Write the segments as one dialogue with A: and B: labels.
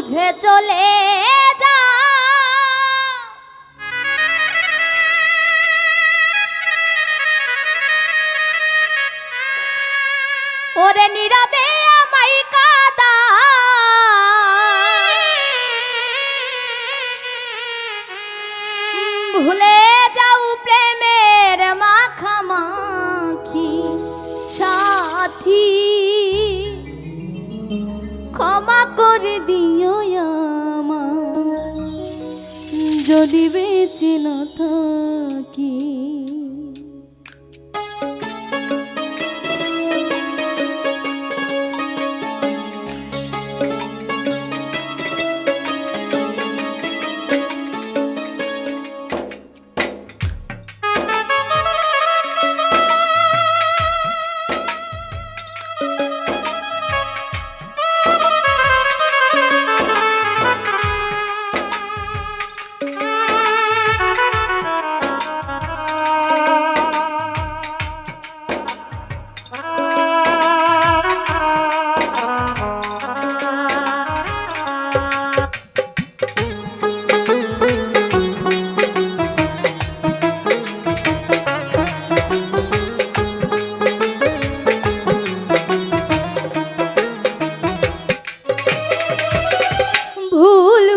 A: বুঝে চলে যা ওরে নীরবে আমায় কাঁদা ভুলে যাও প্রেমের মাখামাখি সাথী ক্ষমা করে দিও আমায় যদি বেঁচে না থাকি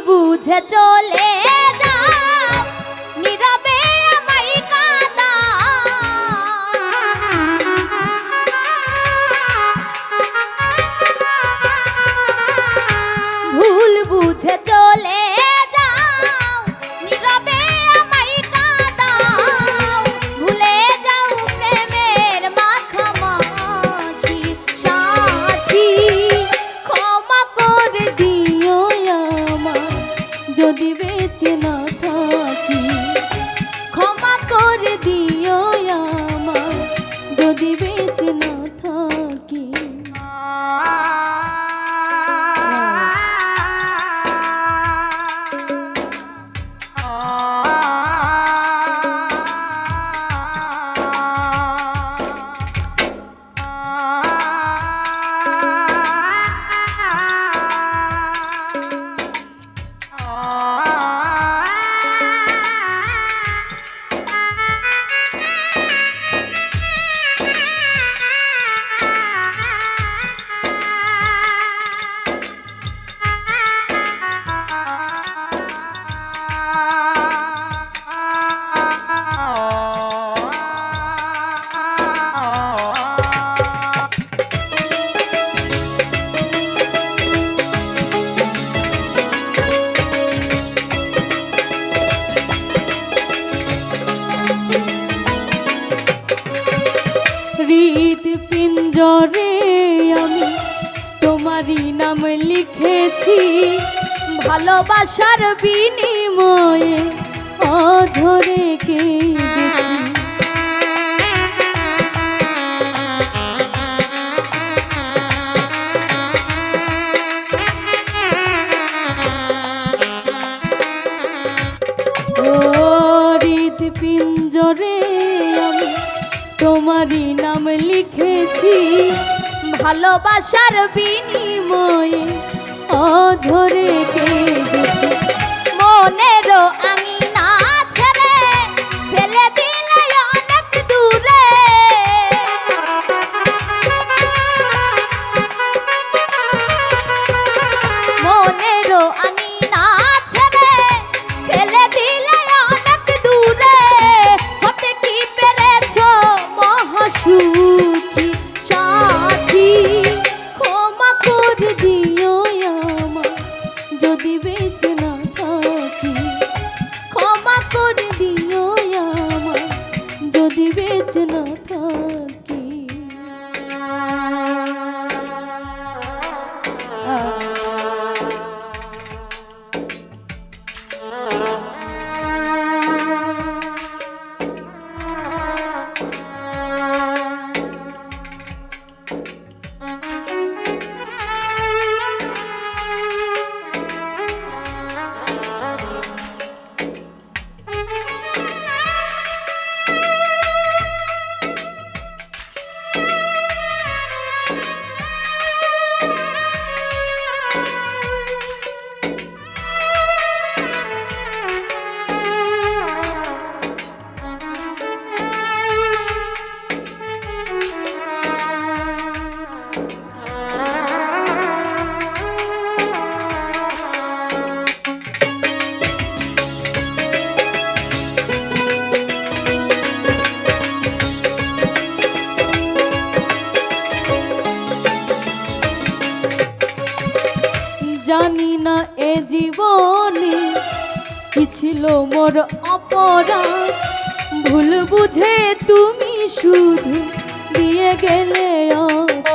A: বুঝে চলে যাও নীরবে আমায় কাঁদা ভুল বুঝে চলে যাও নীরবে আমায় কাঁদা ভুলে যাও প্রেমের মাখামাখি সাথী ক্ষমা করে দিও যদি বেঁচে না থাকি ক্ষমা করে দিও আমায় যদি বেঁচে না থাকি পিঞ্জরে আমি তোমারই নাম লিখেছি ভালোবাসার বিনিময়ে অঝরে কেঁদেছি পিঞ্জরে আমি তোমারই নাম লিখেছি ভালোবাসার বিনিময়ে অঝরে কেঁদেছি মনেরও আঙিনা ছেড়ে ফেলে দিলে অনেক দূরে মনেরও আঙিনা ছেড়ে ফেলে দিলে অনেক দূরে হতে কি পেরেছো মহাসুখী সাথী ক্ষমা করে দিও আমায় যদি বেঁচে না থাকি জানি না এ জীবনে কি ছিল মোর অপরাধ, ভুল বুঝে তুমি শুধু দিয়ে গেলে অপরাধ।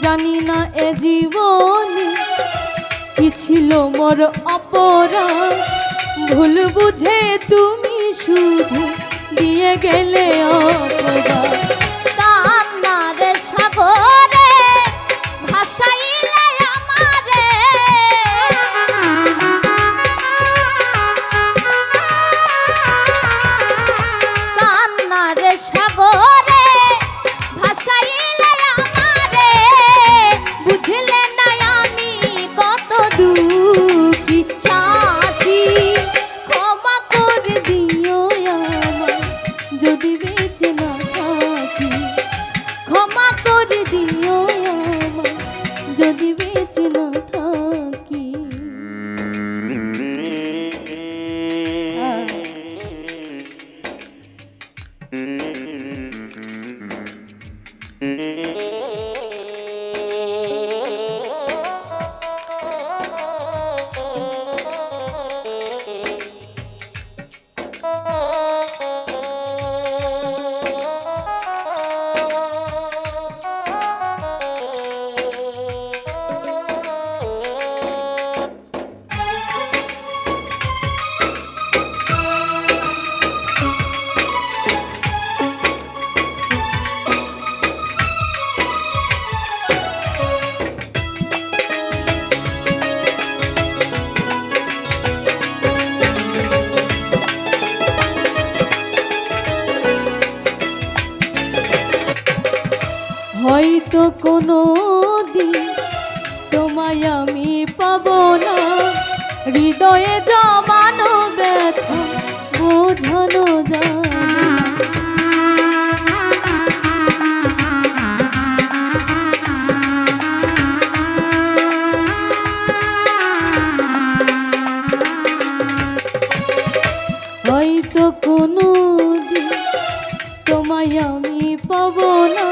A: জানি না এ জীবনে কি ছিল মোর অপরাধ, ভুল বুঝে তুমি শুধু দিয়ে গেলে অপরাধ। কান্নার সাগরে ভাসাইলে আমারে, কান্নার সাগরে ভাসাইলে আমারে, বুঝলে না আমি কত দুঃখী সাথী, ক্ষমা করে দিও আমায় যদি বেঁচে না থাকি, ক্ষমা করে দিও আমায় যদি বেঁচে না থাকি। হয়তো কোনো দিন তোমায় আমি পাবো না, হৃদয়ে জমানো ব্যথা বোঝানো যায় না। হয়তো কোনো দিন তোমায় আমি পাবো না,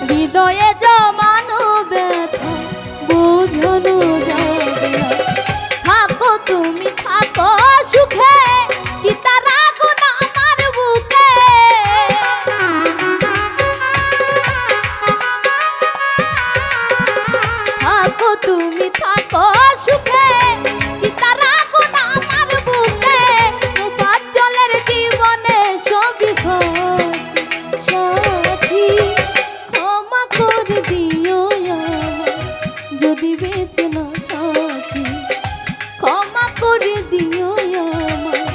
A: হৃদয়ে জমানো ব্যথা বোঝানো যাবে না। থাকো তুমি থাকো সুখে, চিতা রাখো না আমার বুকে, থাকো তুমি থাকো সুখে, চিতা রাখো না আমার বুকে। মুফাত জলের জীবনে সবই সাথী, ক্ষমা করে দিও আমায় যদি বেঁচে না থাকি, ক্ষমা করে দিও আমায়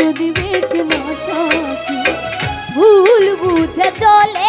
A: যদি বেঁচে না থাকি। ভুল বুঝে চলে